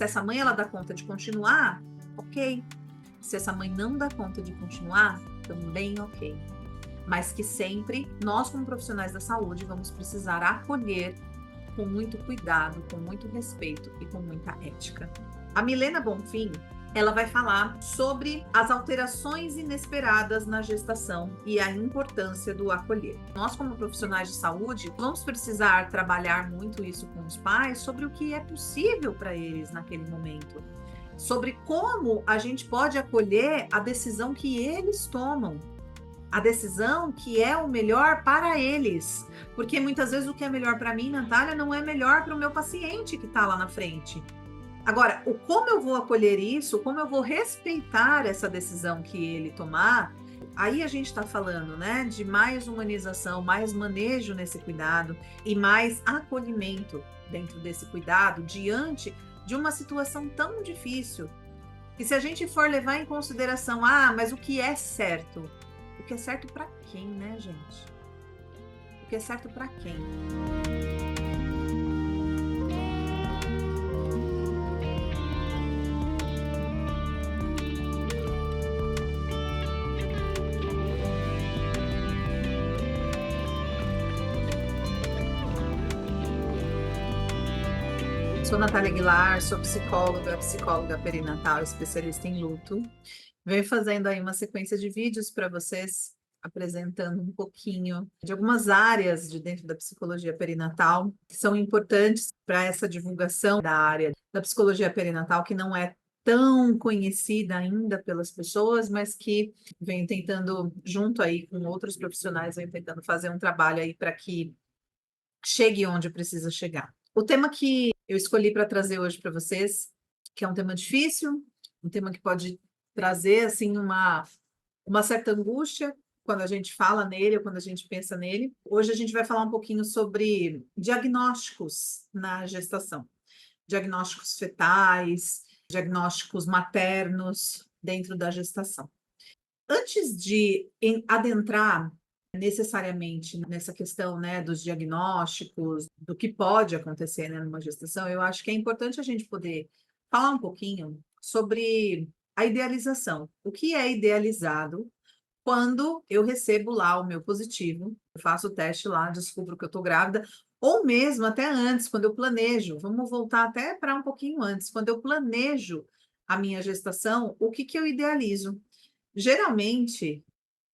Se essa mãe ela dá conta de continuar, ok. Se essa mãe não dá conta de continuar, também ok. Mas que sempre nós, como profissionais da saúde, vamos precisar acolher com muito cuidado, com muito respeito e com muita ética. A Milena Bonfim, ela vai falar sobre as alterações inesperadas na gestação e a importância do acolher. Nós, como profissionais de saúde, vamos precisar trabalhar muito isso com os pais sobre o que é possível para eles naquele momento, sobre como a gente pode acolher a decisão que eles tomam, a decisão que é o melhor para eles. Porque muitas vezes o que é melhor para mim, Natália, não é melhor para o meu paciente que está lá na frente. Agora, como eu vou acolher isso, como eu vou respeitar essa decisão que ele tomar, aí a gente está falando, né, de mais humanização, mais manejo nesse cuidado e mais acolhimento dentro desse cuidado diante de uma situação tão difícil. E se a gente for levar em consideração, mas o que é certo? O que é certo para quem, né, gente? O que é certo para quem? Sou Natália Aguilar, sou psicóloga perinatal, especialista em luto. Venho fazendo aí uma sequência de vídeos para vocês, apresentando um pouquinho de algumas áreas de dentro da psicologia perinatal que são importantes para essa divulgação da área da psicologia perinatal, que não é tão conhecida ainda pelas pessoas, mas que venho tentando, junto aí com outros profissionais, venho tentando fazer um trabalho aí para que chegue onde precisa chegar. O tema que eu escolhi para trazer hoje para vocês, que é um tema difícil, um tema que pode trazer assim uma certa angústia quando a gente fala nele ou quando a gente pensa nele. Hoje a gente vai falar um pouquinho sobre diagnósticos na gestação, diagnósticos fetais, diagnósticos maternos dentro da gestação. Antes de adentrar necessariamente nessa questão, né, dos diagnósticos, do que pode acontecer, né, numa gestação, eu acho que é importante a gente poder falar um pouquinho sobre a idealização. O que é idealizado quando eu recebo lá o meu positivo, eu faço o teste lá, descubro que eu estou grávida, ou mesmo até antes, quando eu planejo, vamos voltar até para um pouquinho antes, quando eu planejo a minha gestação, o que eu idealizo? Geralmente,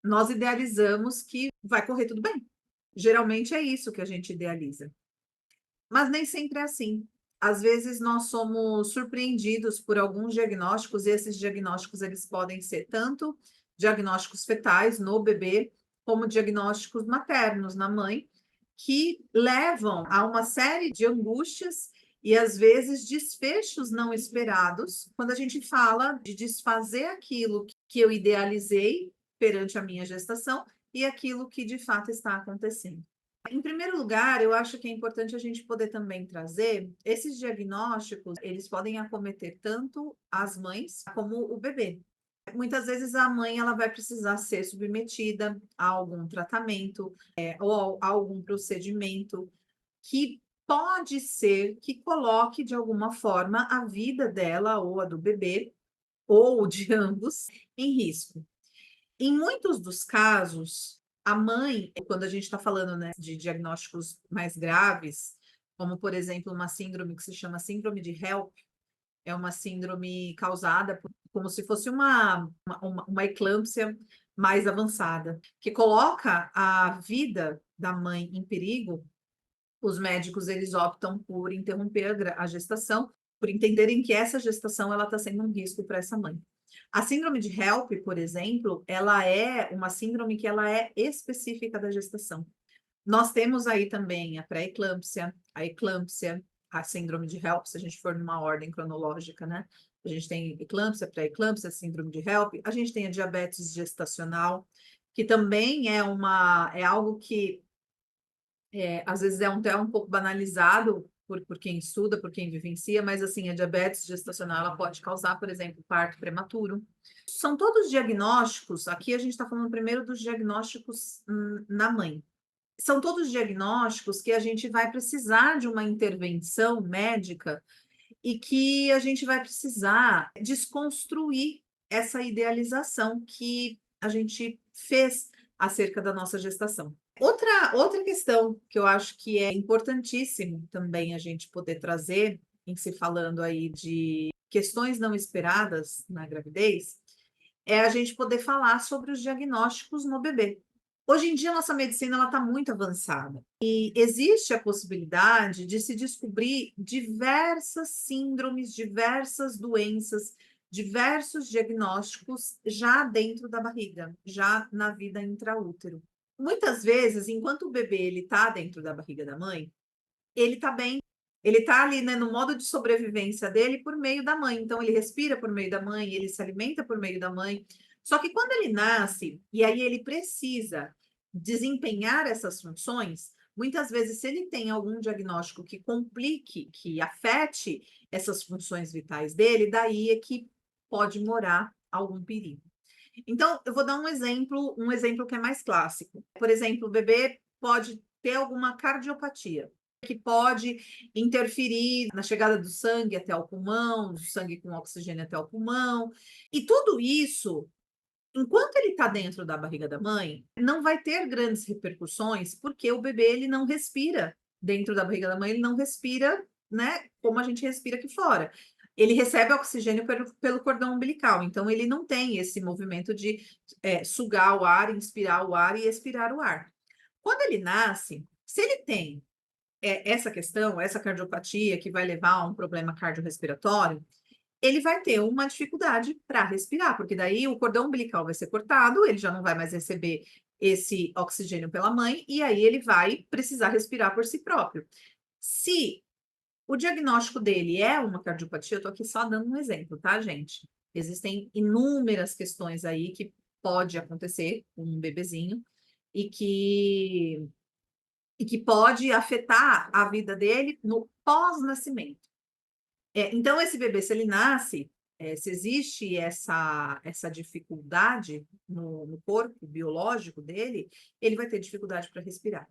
nós idealizamos que vai correr tudo bem. Geralmente é isso que a gente idealiza. Mas nem sempre é assim. Às vezes nós somos surpreendidos por alguns diagnósticos, e esses diagnósticos eles podem ser tanto diagnósticos fetais no bebê, como diagnósticos maternos na mãe, que levam a uma série de angústias e às vezes desfechos não esperados, quando a gente fala de desfazer aquilo que eu idealizei perante a minha gestação e aquilo que de fato está acontecendo. Em primeiro lugar, eu acho que é importante a gente poder também trazer esses diagnósticos, eles podem acometer tanto as mães como o bebê. Muitas vezes a mãe ela vai precisar ser submetida a algum tratamento, ou a algum procedimento que pode ser que coloque de alguma forma a vida dela ou a do bebê, ou de ambos, em risco. Em muitos dos casos, a mãe, quando a gente está falando, né, de diagnósticos mais graves, como, por exemplo, uma síndrome que se chama síndrome de HELP, é uma síndrome causada como se fosse uma eclâmpsia mais avançada, que coloca a vida da mãe em perigo. Os médicos eles optam por interromper a gestação, por entenderem que essa gestação ela está sendo um risco para essa mãe. A síndrome de HELP, por exemplo, ela é uma síndrome que ela é específica da gestação. Nós temos aí também a pré-eclâmpsia, a eclâmpsia, a síndrome de HELP, se a gente for numa ordem cronológica, né? A gente tem eclâmpsia, pré-eclâmpsia, síndrome de HELP, a gente tem a diabetes gestacional, que também é algo que às vezes até um pouco banalizado por quem estuda, por quem vivencia, mas assim, a diabetes gestacional ela pode causar, por exemplo, parto prematuro. São todos diagnósticos, aqui a gente está falando primeiro dos diagnósticos na mãe. São todos diagnósticos que a gente vai precisar de uma intervenção médica e que a gente vai precisar desconstruir essa idealização que a gente fez acerca da nossa gestação. Outra questão que eu acho que é importantíssimo também a gente poder trazer, em se falando aí de questões não esperadas na gravidez, é a gente poder falar sobre os diagnósticos no bebê. Hoje em dia, a nossa medicina está muito avançada e existe a possibilidade de se descobrir diversas síndromes, diversas doenças, diversos diagnósticos já dentro da barriga, já na vida intraútero. Muitas vezes, enquanto o bebê ele está dentro da barriga da mãe, ele está bem, ele está ali, né, no modo de sobrevivência dele por meio da mãe. Então, ele respira por meio da mãe, ele se alimenta por meio da mãe. Só que quando ele nasce, e aí ele precisa desempenhar essas funções, muitas vezes, se ele tem algum diagnóstico que complique, que afete essas funções vitais dele, daí é que pode morar algum perigo. Então, eu vou dar um exemplo que é mais clássico. Por exemplo, o bebê pode ter alguma cardiopatia, que pode interferir na chegada do sangue até o pulmão, do sangue com oxigênio até o pulmão. E tudo isso, enquanto ele está dentro da barriga da mãe, não vai ter grandes repercussões, porque o bebê ele não respira dentro da barriga da mãe, ele não respira, né, como a gente respira aqui fora. Ele recebe oxigênio pelo cordão umbilical, então ele não tem esse movimento de sugar o ar, inspirar o ar e expirar o ar. Quando ele nasce, se ele tem essa questão, essa cardiopatia que vai levar a um problema cardiorrespiratório, ele vai ter uma dificuldade para respirar, porque daí o cordão umbilical vai ser cortado, ele já não vai mais receber esse oxigênio pela mãe, e aí ele vai precisar respirar por si próprio. Se o diagnóstico dele é uma cardiopatia, eu estou aqui só dando um exemplo, tá, gente? Existem inúmeras questões aí que pode acontecer com um bebezinho e que pode afetar a vida dele no pós-nascimento. Então, esse bebê, se ele nasce, se existe essa dificuldade no corpo biológico dele, ele vai ter dificuldade para respirar.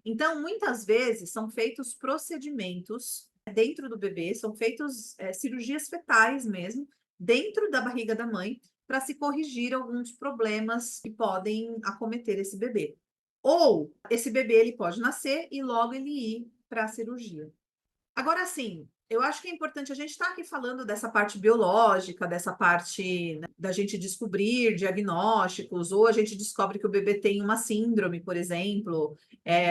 Então, muitas vezes, são feitos procedimentos dentro do bebê, são feitos cirurgias fetais mesmo, dentro da barriga da mãe, para se corrigir alguns problemas que podem acometer esse bebê. Ou esse bebê ele pode nascer e logo ele ir para a cirurgia. Agora, assim, eu acho que é importante a gente estar aqui falando dessa parte biológica, dessa parte, né, da gente descobrir diagnósticos, ou a gente descobre que o bebê tem uma síndrome, por exemplo.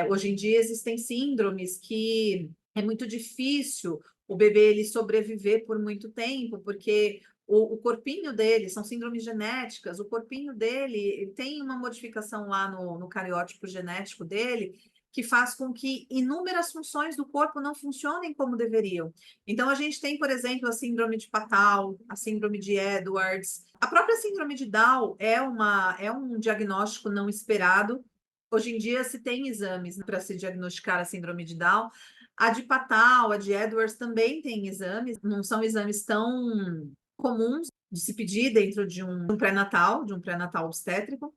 Hoje em dia existem síndromes que é muito difícil o bebê ele sobreviver por muito tempo, porque o corpinho dele, são síndromes genéticas, o corpinho dele ele tem uma modificação lá no cariótipo genético dele, que faz com que inúmeras funções do corpo não funcionem como deveriam. Então, a gente tem, por exemplo, a síndrome de Patau, a síndrome de Edwards. A própria síndrome de Down é um diagnóstico não esperado. Hoje em dia, se tem exames, né, para se diagnosticar a síndrome de Down. A de Patau, a de Edwards também tem exames, não são exames tão comuns de se pedir dentro de um pré-natal, obstétrico.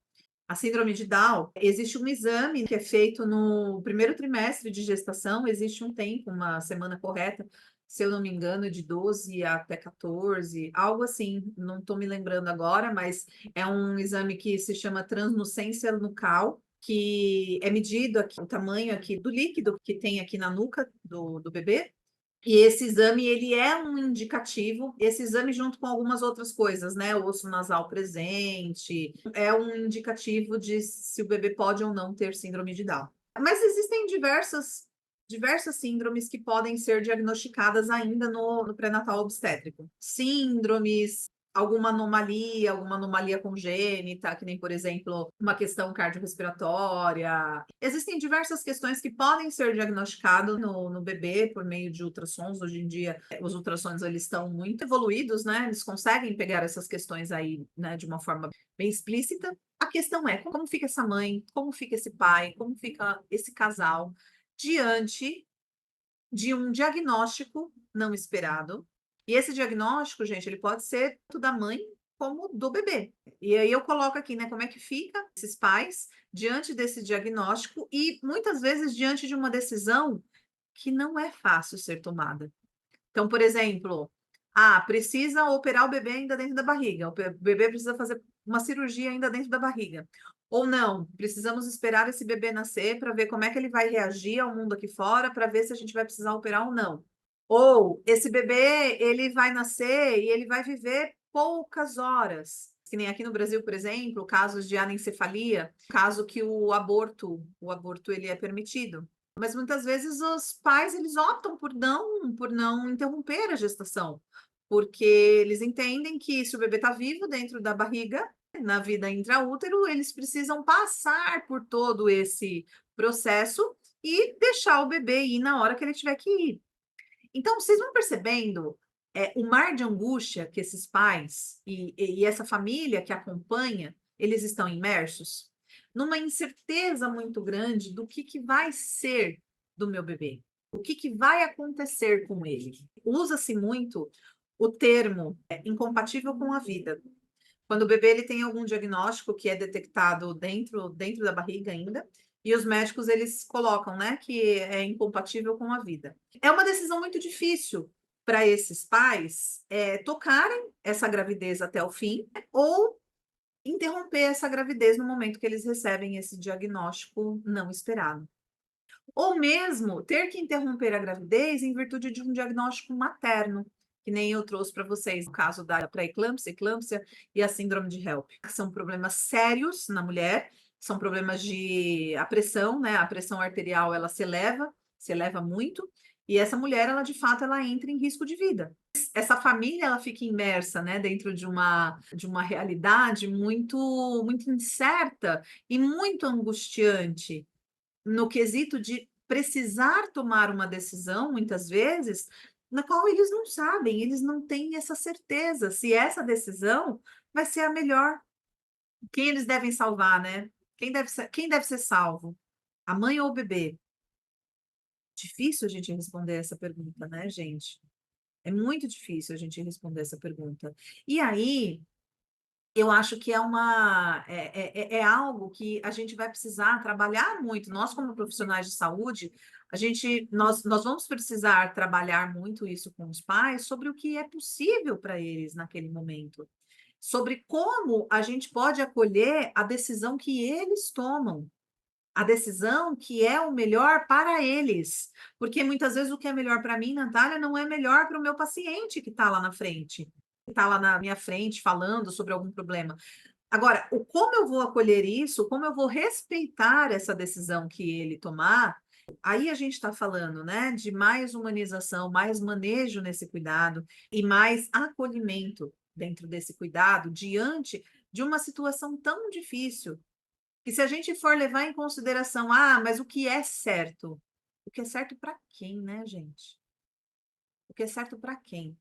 A síndrome de Down, existe um exame que é feito no primeiro trimestre de gestação, existe um tempo, uma semana correta, se eu não me engano, de 12 até 14, algo assim, não estou me lembrando agora, mas é um exame que se chama translucência nucal, que é medido aqui, o tamanho aqui do líquido que tem aqui na nuca do bebê, e esse exame, ele é um indicativo, esse exame junto com algumas outras coisas, né? O osso nasal presente, é um indicativo de se o bebê pode ou não ter síndrome de Down. Mas existem diversas síndromes que podem ser diagnosticadas ainda no pré-natal obstétrico. Síndromes, alguma anomalia congênita, que nem, por exemplo, uma questão cardiorrespiratória. Existem diversas questões que podem ser diagnosticadas no bebê por meio de ultrassons. Hoje em dia, os ultrassons eles estão muito evoluídos, né? Eles conseguem pegar essas questões aí, né, de uma forma bem explícita. A questão é como fica essa mãe, como fica esse pai, como fica esse casal diante de um diagnóstico não esperado. E esse diagnóstico, gente, ele pode ser tanto da mãe como do bebê. E aí eu coloco aqui, né, como é que fica esses pais diante desse diagnóstico e muitas vezes diante de uma decisão que não é fácil ser tomada. Então, por exemplo, precisa operar o bebê ainda dentro da barriga, o bebê precisa fazer uma cirurgia ainda dentro da barriga. Ou não, precisamos esperar esse bebê nascer para ver como é que ele vai reagir ao mundo aqui fora, para ver se a gente vai precisar operar ou não. Ou esse bebê, ele vai nascer e ele vai viver poucas horas. Que nem aqui no Brasil, por exemplo, casos de anencefalia, caso que o aborto ele é permitido. Mas muitas vezes os pais eles optam por não interromper a gestação, porque eles entendem que se o bebê está vivo dentro da barriga, na vida intraútero, eles precisam passar por todo esse processo e deixar o bebê ir na hora que ele tiver que ir. Então, vocês vão percebendo o mar de angústia que esses pais e essa família que acompanha, eles estão imersos numa incerteza muito grande do que vai ser do meu bebê, o que vai acontecer com ele. Usa-se muito o termo incompatível com a vida. Quando o bebê ele tem algum diagnóstico que é detectado dentro da barriga ainda, e os médicos eles colocam, né, que é incompatível com a vida. É uma decisão muito difícil para esses pais tocarem essa gravidez até o fim ou interromper essa gravidez no momento que eles recebem esse diagnóstico não esperado. Ou mesmo ter que interromper a gravidez em virtude de um diagnóstico materno, que nem eu trouxe para vocês, no caso da pré-eclâmpsia, eclâmpsia e a síndrome de HELP, que são problemas sérios na mulher, são problemas de a pressão, né? A pressão arterial ela se eleva muito, e essa mulher, ela de fato, ela entra em risco de vida. Essa família, ela fica imersa, né, dentro de uma realidade muito incerta e muito angustiante no quesito de precisar tomar uma decisão, muitas vezes, na qual eles não sabem, eles não têm essa certeza se essa decisão vai ser a melhor. Quem eles devem salvar, né? Quem deve ser salvo? A mãe ou o bebê? Difícil a gente responder essa pergunta, né, gente? É muito difícil a gente responder essa pergunta. E aí, eu acho que é algo que a gente vai precisar trabalhar muito. Nós, como profissionais de saúde, nós vamos precisar trabalhar muito isso com os pais sobre o que é possível para eles naquele momento, sobre como a gente pode acolher a decisão que eles tomam, a decisão que é o melhor para eles. Porque muitas vezes o que é melhor para mim, Natália, não é melhor para o meu paciente que está lá na frente, que está lá na minha frente falando sobre algum problema. Agora, como eu vou acolher isso, como eu vou respeitar essa decisão que ele tomar, aí a gente está falando, né, de mais humanização, mais manejo nesse cuidado e mais acolhimento dentro desse cuidado diante de uma situação tão difícil. Que se a gente for levar em consideração, mas o que é certo? O que é certo para quem, né, gente? O que é certo para quem?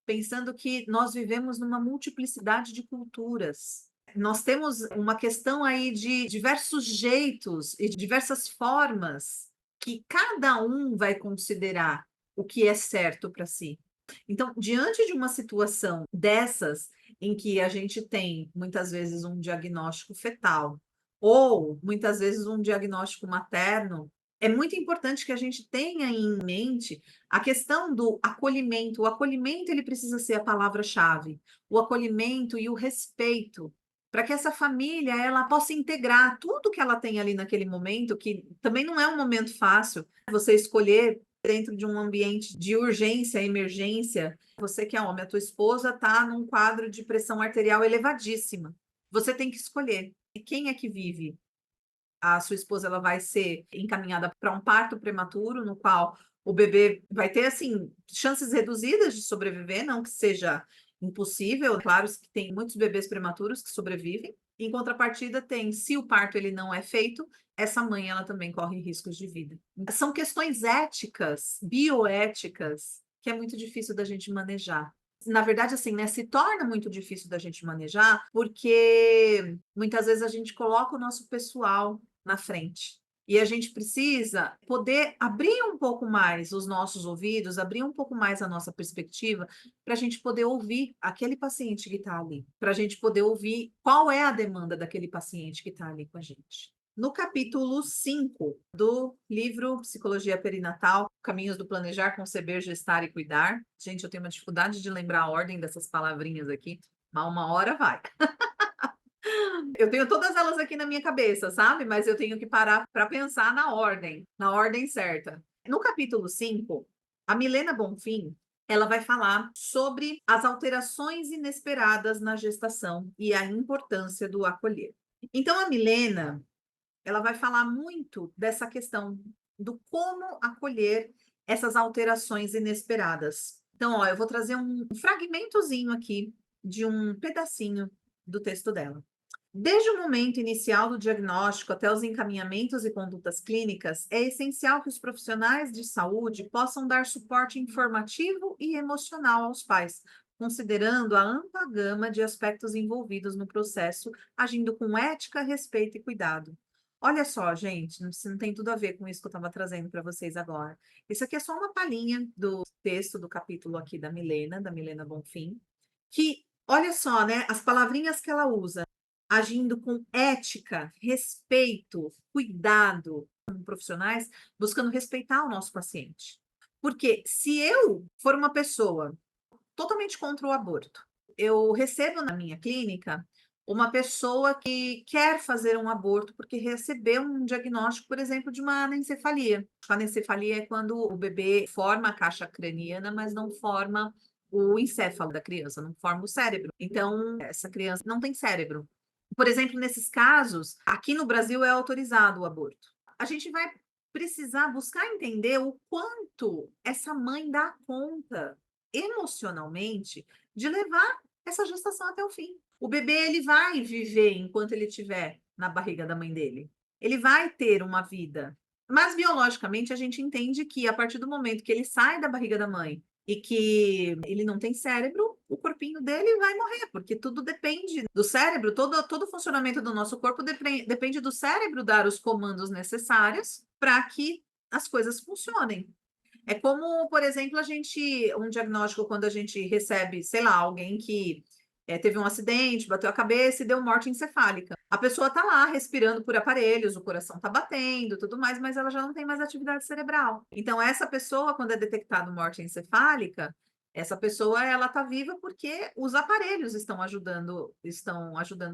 Pensando que nós vivemos numa multiplicidade de culturas. Nós temos uma questão aí de diversos jeitos e diversas formas que cada um vai considerar o que é certo para si. Então, diante de uma situação dessas, em que a gente tem muitas vezes um diagnóstico fetal, ou muitas vezes um diagnóstico materno, é muito importante que a gente tenha em mente a questão do acolhimento. O acolhimento ele precisa ser a palavra-chave, o acolhimento e o respeito, para que essa família ela possa integrar tudo que ela tem ali naquele momento, que também não é um momento fácil, você escolher dentro de um ambiente de urgência, emergência. Você que é homem, a tua esposa está num quadro de pressão arterial elevadíssima. Você tem que escolher. E quem é que vive? A sua esposa ela vai ser encaminhada para um parto prematuro, no qual o bebê vai ter assim chances reduzidas de sobreviver, não que seja impossível. Claro que tem muitos bebês prematuros que sobrevivem. Em contrapartida, tem, se o parto ele não é feito, essa mãe ela também corre riscos de vida. São questões éticas, bioéticas, que é muito difícil da gente manejar. Na verdade, assim, né, se torna muito difícil da gente manejar, porque muitas vezes a gente coloca o nosso pessoal na frente. E a gente precisa poder abrir um pouco mais os nossos ouvidos, abrir um pouco mais a nossa perspectiva, para a gente poder ouvir aquele paciente que está ali, para a gente poder ouvir qual é a demanda daquele paciente que está ali com a gente. No capítulo 5 do livro Psicologia Perinatal, Caminhos do Planejar, Conceber, Gestar e Cuidar. Gente, eu tenho uma dificuldade de lembrar a ordem dessas palavrinhas aqui, mas uma hora vai. Eu tenho todas elas aqui na minha cabeça, sabe? Mas eu tenho que parar para pensar na ordem certa. No capítulo 5, a Milena Bonfim, ela vai falar sobre as alterações inesperadas na gestação e a importância do acolher. Então, a Milena, ela vai falar muito dessa questão do como acolher essas alterações inesperadas. Então, ó, eu vou trazer um fragmentozinho aqui de um pedacinho do texto dela. Desde o momento inicial do diagnóstico até os encaminhamentos e condutas clínicas, é essencial que os profissionais de saúde possam dar suporte informativo e emocional aos pais, considerando a ampla gama de aspectos envolvidos no processo, agindo com ética, respeito e cuidado. Olha só, gente, não tem tudo a ver com isso que eu estava trazendo para vocês agora. Isso aqui é só uma palhinha do texto do capítulo aqui da Milena Bonfim, que, olha só, né, as palavrinhas que ela usa, agindo com ética, respeito, cuidado, como profissionais, buscando respeitar o nosso paciente. Porque se eu for uma pessoa totalmente contra o aborto, eu recebo na minha clínica uma pessoa que quer fazer um aborto porque recebeu um diagnóstico, por exemplo, de uma anencefalia. A anencefalia é quando o bebê forma a caixa craniana, mas não forma o encéfalo da criança, não forma o cérebro. Então, essa criança não tem cérebro. Por exemplo, nesses casos, aqui no Brasil é autorizado o aborto. A gente vai precisar buscar entender o quanto essa mãe dá conta emocionalmente de levar essa gestação até o fim. O bebê ele vai viver enquanto ele estiver na barriga da mãe dele. Ele vai ter uma vida. Mas biologicamente a gente entende que a partir do momento que ele sai da barriga da mãe e que ele não tem cérebro, o corpinho dele vai morrer, porque tudo depende do cérebro, todo o funcionamento do nosso corpo depende do cérebro dar os comandos necessários para que as coisas funcionem. É como, por exemplo, um diagnóstico quando a gente recebe, sei lá, alguém que teve um acidente, bateu a cabeça e deu morte encefálica. A pessoa está lá respirando por aparelhos, o coração está batendo, tudo mais, mas ela já não tem mais atividade cerebral. Então, essa pessoa, quando é detectado morte encefálica, essa pessoa ela está viva porque os aparelhos estão ajudando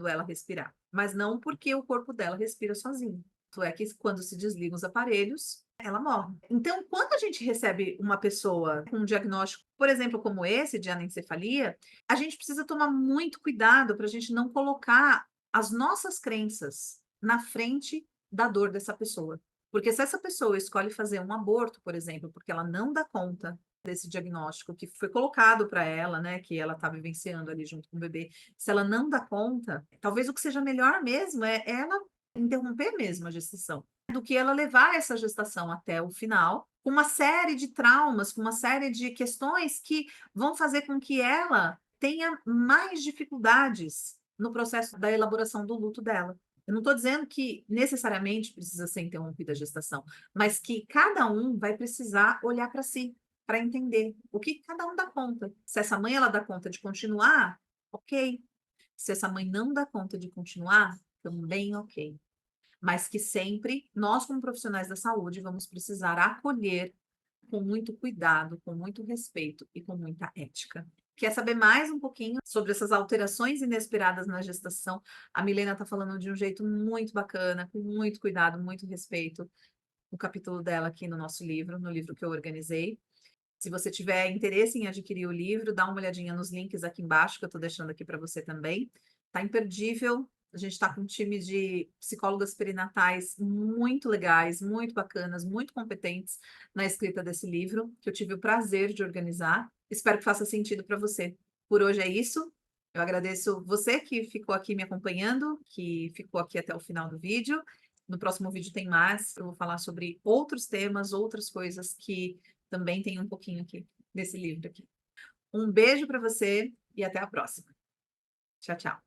ela a respirar, mas não porque o corpo dela respira sozinho. Tanto é que quando se desligam os aparelhos, ela morre. Então, quando a gente recebe uma pessoa com um diagnóstico, por exemplo, como esse de anencefalia, a gente precisa tomar muito cuidado para a gente não colocar as nossas crenças na frente da dor dessa pessoa. Porque se essa pessoa escolhe fazer um aborto, por exemplo, porque ela não dá conta desse diagnóstico que foi colocado para ela, né, que ela está vivenciando ali junto com o bebê, se ela não dá conta, talvez o que seja melhor mesmo é ela interromper mesmo a gestação, do que ela levar essa gestação até o final, com uma série de traumas, com uma série de questões que vão fazer com que ela tenha mais dificuldades no processo da elaboração do luto dela. Eu não estou dizendo que necessariamente precisa ser interrompida a gestação, mas que cada um vai precisar olhar para si, para entender o que cada um dá conta. Se essa mãe ela dá conta de continuar, ok. Se essa mãe não dá conta de continuar, também ok. Mas que sempre nós, como profissionais da saúde, vamos precisar acolher com muito cuidado, com muito respeito e com muita ética. Quer saber mais um pouquinho sobre essas alterações inesperadas na gestação? A Milena está falando de um jeito muito bacana, com muito cuidado, muito respeito, no capítulo dela aqui no nosso livro, no livro que eu organizei. Se você tiver interesse em adquirir o livro, dá uma olhadinha nos links aqui embaixo, que eu estou deixando aqui para você também. Está imperdível. A gente está com um time de psicólogas perinatais muito legais, muito bacanas, muito competentes na escrita desse livro, que eu tive o prazer de organizar. Espero que faça sentido para você. Por hoje é isso. Eu agradeço você que ficou aqui me acompanhando, que ficou aqui até o final do vídeo. No próximo vídeo tem mais. Eu vou falar sobre outros temas, outras coisas que também tem um pouquinho aqui desse livro aqui. Um beijo para você e até a próxima. Tchau, tchau.